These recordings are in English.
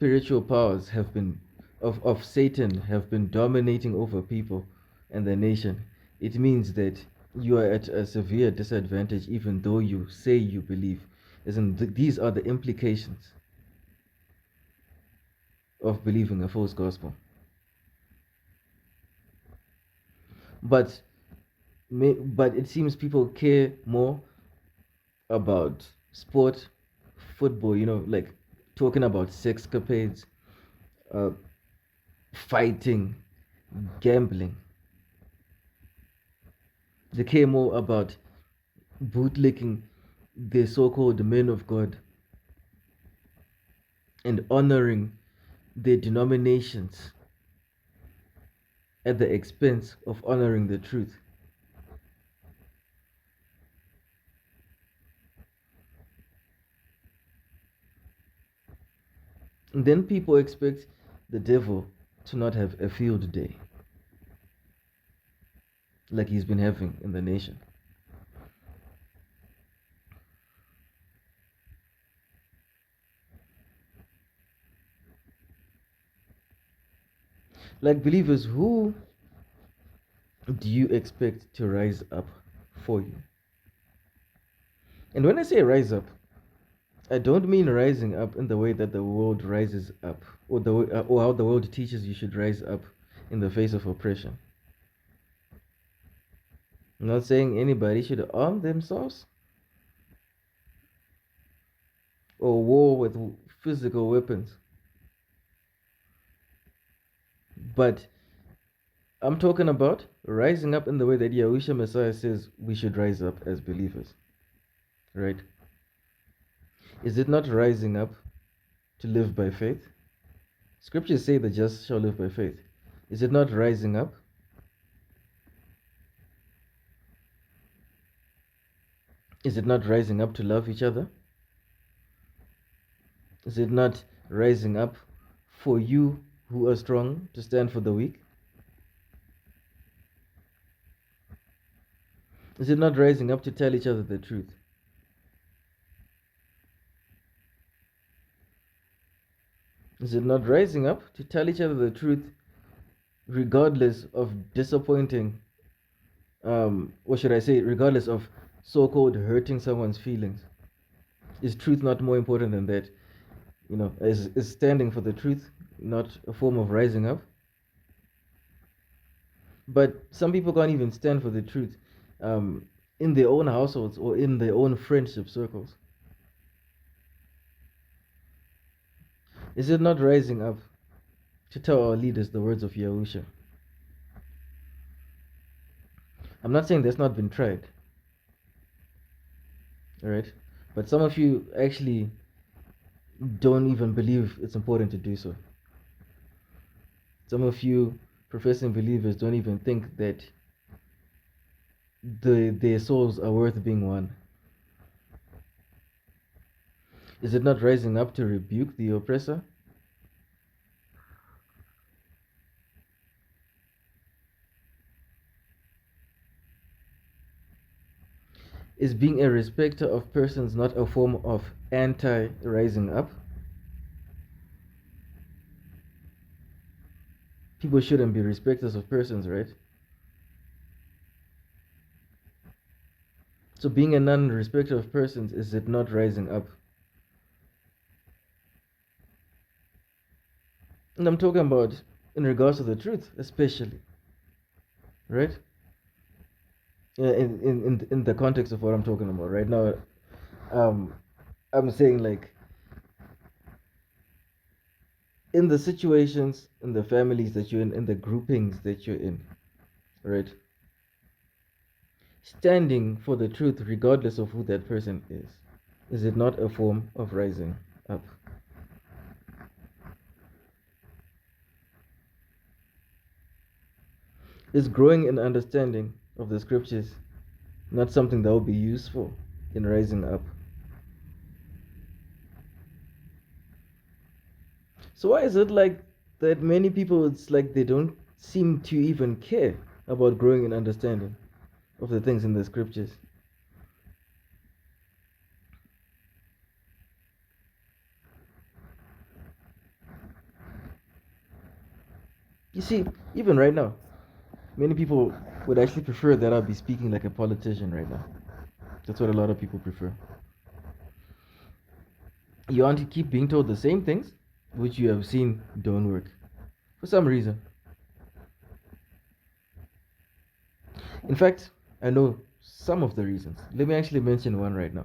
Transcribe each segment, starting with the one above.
spiritual powers of Satan have been dominating over people and the nation, it means that you are at a severe disadvantage even though you say you believe. As in, these are the implications of believing a false gospel. But it seems people care more about sport, football, like talking about sexcapades, uh, fighting, gambling. They care more about bootlicking the so-called men of God and honoring their denominations at the expense of honoring the truth. And then people expect the devil to not have a field day like he's been having in the nation. Like believers, who do you expect to rise up for you? And when I say rise up, I don't mean rising up in the way that the world rises up, or how the world teaches you should rise up in the face of oppression. I'm not saying anybody should arm themselves or war with physical weapons. But I'm talking about rising up in the way that Yahushua Messiah says we should rise up as believers. Right? Is it not rising up to live by faith? Scriptures say the just shall live by faith. Is it not rising up? Is it not rising up to love each other? Is it not rising up for you who are strong to stand for the weak? Is it not rising up to tell each other the truth? Is it not rising up to tell each other the truth regardless of disappointing, or should I say, regardless of so-called hurting someone's feelings? Is truth not more important than that? Is standing for the truth not a form of rising up? But some people can't even stand for the truth in their own households or in their own friendship circles. Is it not rising up to tell our leaders the words of Yahusha? I'm not saying that's not been tried, all right? But some of you actually don't even believe it's important to do so. Some of you professing believers don't even think that their souls are worth being won. Is it not rising up to rebuke the oppressor? Is being a respecter of persons not a form of anti-rising up? People shouldn't be respecters of persons, right? So being a non-respecter of persons, is it not rising up? And I'm talking about in regards to the truth, especially, right? In the context of what I'm talking about right now, I'm saying, like, in the situations, in the families that you're in the groupings that you're in, right? Standing for the truth regardless of who that person is it not a form of rising up? Is growing in understanding of the scriptures not something that will be useful in rising up? So why is it like that many people, it's like they don't seem to even care about growing in understanding of the things in the scriptures? You see, even right now, many people would actually prefer that I be speaking like a politician right now. That's what a lot of people prefer. You want to keep being told the same things, which you have seen don't work for some reason. In fact, I know some of the reasons. Let me actually mention one right now.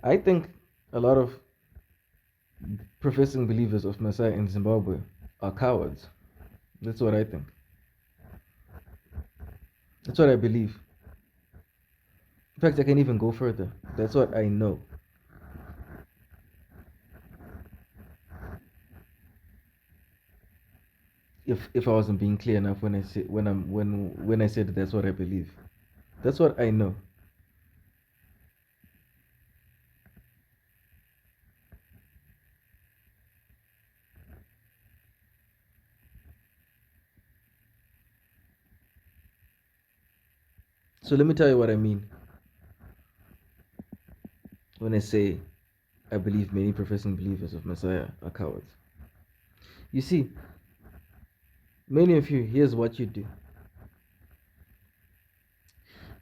I think a lot of professing believers of Messiah in Zimbabwe are cowards. That's what I think. That's what I believe. In fact, I can even go further. That's what I know. If I wasn't being clear enough when I said that's what I believe. That's what I know. So let me tell you what I mean when I say I believe many professing believers of Messiah are cowards. You see, many of you, here's what you do.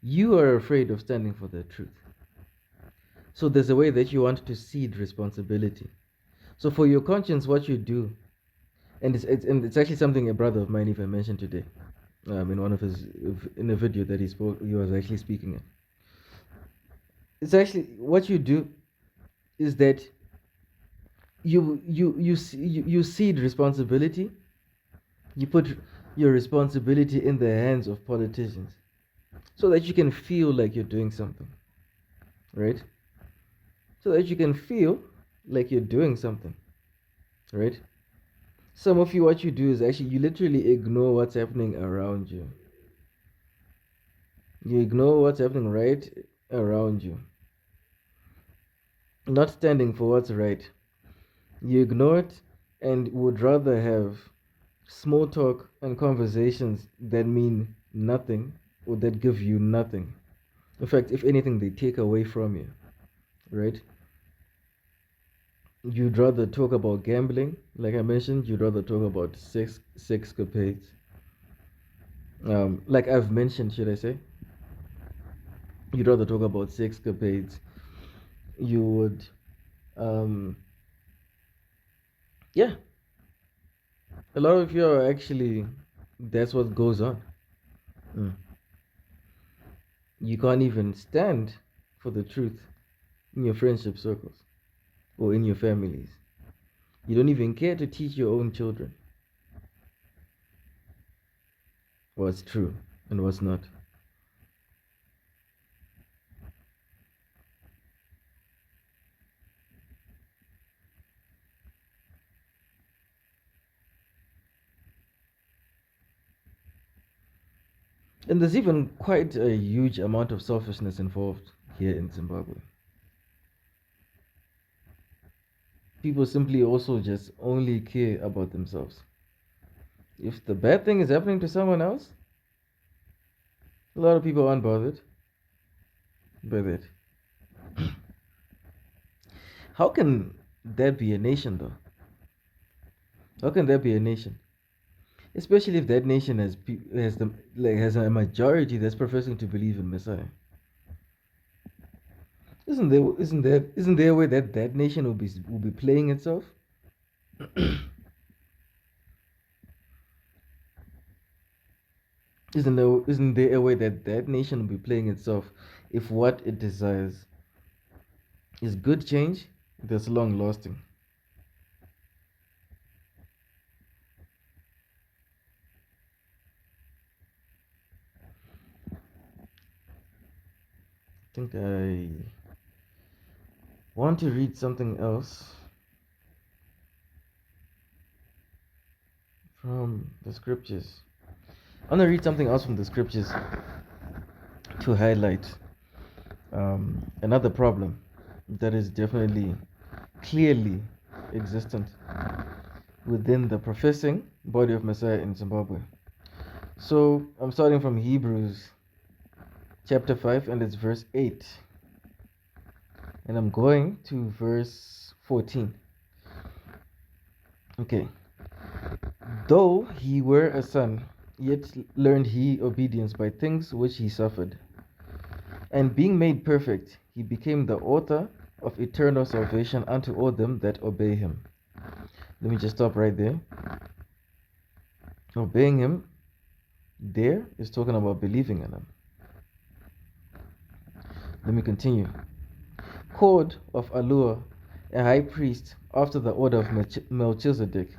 You are afraid of standing for the truth. So there's a way that you want to cede responsibility. So for your conscience, what you do, and it's actually something a brother of mine even mentioned today, in one of his in a video that he was actually speaking in. It's actually what you do is that you cede responsibility. You put your responsibility in the hands of politicians, so that you can feel like you're doing something, right? So that you can feel like you're doing something, right? Some of you, what you do is actually you literally ignore what's happening around you. You ignore what's happening right around you. Not standing for what's right. You ignore it and would rather have small talk and conversations that mean nothing or that give you nothing. In fact, if anything, they take away from you, right? You'd rather talk about gambling, like I mentioned. You'd rather talk about sex capades. Like I've mentioned, should I say? You'd rather talk about sex capades. You would, um, yeah. A lot of you are actually. That's what goes on. Mm. You can't even stand for the truth in your friendship circles or in your families. You don't even care to teach your own children what's true and what's not. And there's even quite a huge amount of selfishness involved here in Zimbabwe. People simply also just only care about themselves. If the bad thing is happening to someone else, a lot of people aren't bothered by that. How can that be a nation, though? How can that be a nation? Especially if that nation has a majority that's professing to believe in Messiah. Isn't there a way that that nation will be playing itself? Isn't there a way that that nation will be playing itself if what it desires is good change that's long lasting? I think I want to read something else from the scriptures. I want to read something else from the scriptures to highlight another problem that is definitely clearly existent within the professing body of Messiah in Zimbabwe. So I'm starting from Hebrews chapter 5 and it's verse 8. And I'm going to verse 14. Okay. Though he were a son, yet learned he obedience by things which he suffered. And being made perfect, he became the author of eternal salvation unto all them that obey him. Let me just stop right there. Obeying him there is talking about believing in him. Let me continue. Called of Allur, a high priest after the order of Melchizedek,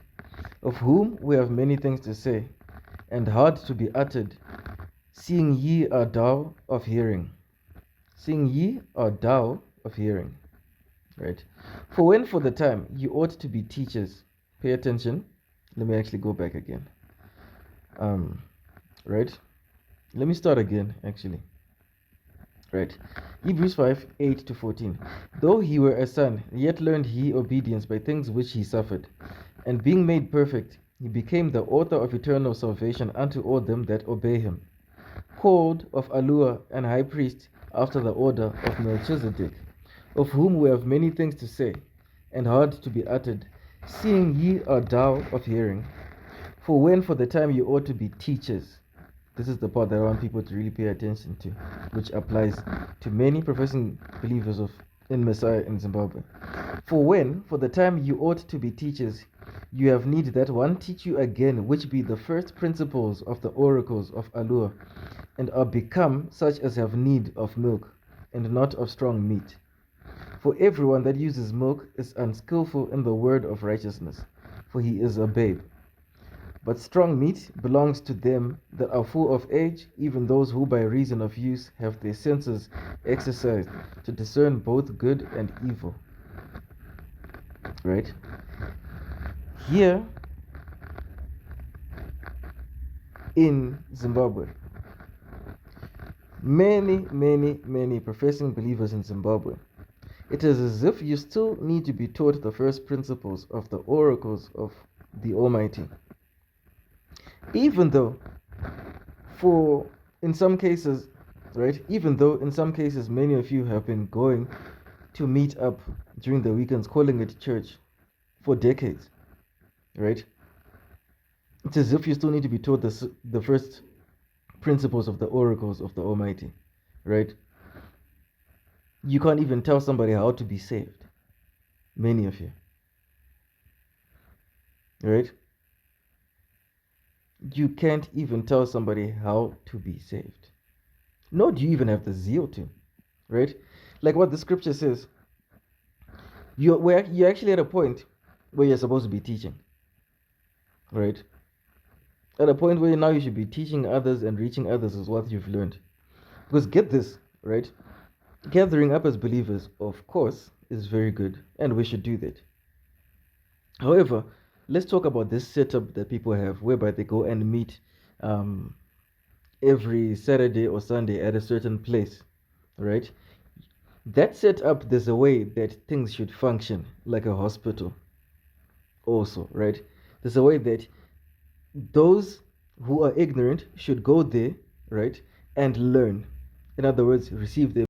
of whom we have many things to say, and hard to be uttered, seeing ye are dull of hearing. Seeing ye are dull of hearing. Right? For when for the time you ought to be teachers, pay attention. Let me actually go back again. Right? Let me start again, actually. Right. Hebrews 5, 8 to 14. Though he were a son, yet learned he obedience by things which he suffered. And being made perfect, he became the author of eternal salvation unto all them that obey him. Called of Allur and high priest after the order of Melchizedek, of whom we have many things to say, and hard to be uttered, seeing ye are dull of hearing. For when for the time you ought to be teachers. This is the part that I want people to really pay attention to, which applies to many professing believers in Messiah in Zimbabwe. For when, for the time you ought to be teachers, you have need that one teach you again, which be the first principles of the oracles of Allur, and are become such as have need of milk, and not of strong meat. For everyone that uses milk is unskillful in the word of righteousness, for he is a babe. But strong meat belongs to them that are full of age, even those who by reason of use have their senses exercised to discern both good and evil. Right? Here in Zimbabwe, many professing believers in Zimbabwe, it is as if you still need to be taught the first principles of the oracles of the Almighty. Even though in some cases many of you have been going to meet up during the weekends, calling it church for decades, right? It's as if you still need to be taught the first principles of the oracles of the Almighty, right? You can't even tell somebody how to be saved, many of you, right? You can't even tell somebody how to be saved. Nor do you even have the zeal to, right? Like what the scripture says, you're actually at a point where you're supposed to be teaching, right? At a point where now you should be teaching others and reaching others is what you've learned. Because get this, right? Gathering up as believers, of course, is very good, and we should do that. However, let's talk about this setup that people have, whereby they go and meet every Saturday or Sunday at a certain place, right? That setup, there's a way that things should function like a hospital also, right? There's a way that those who are ignorant should go there, right, and learn. In other words, receive the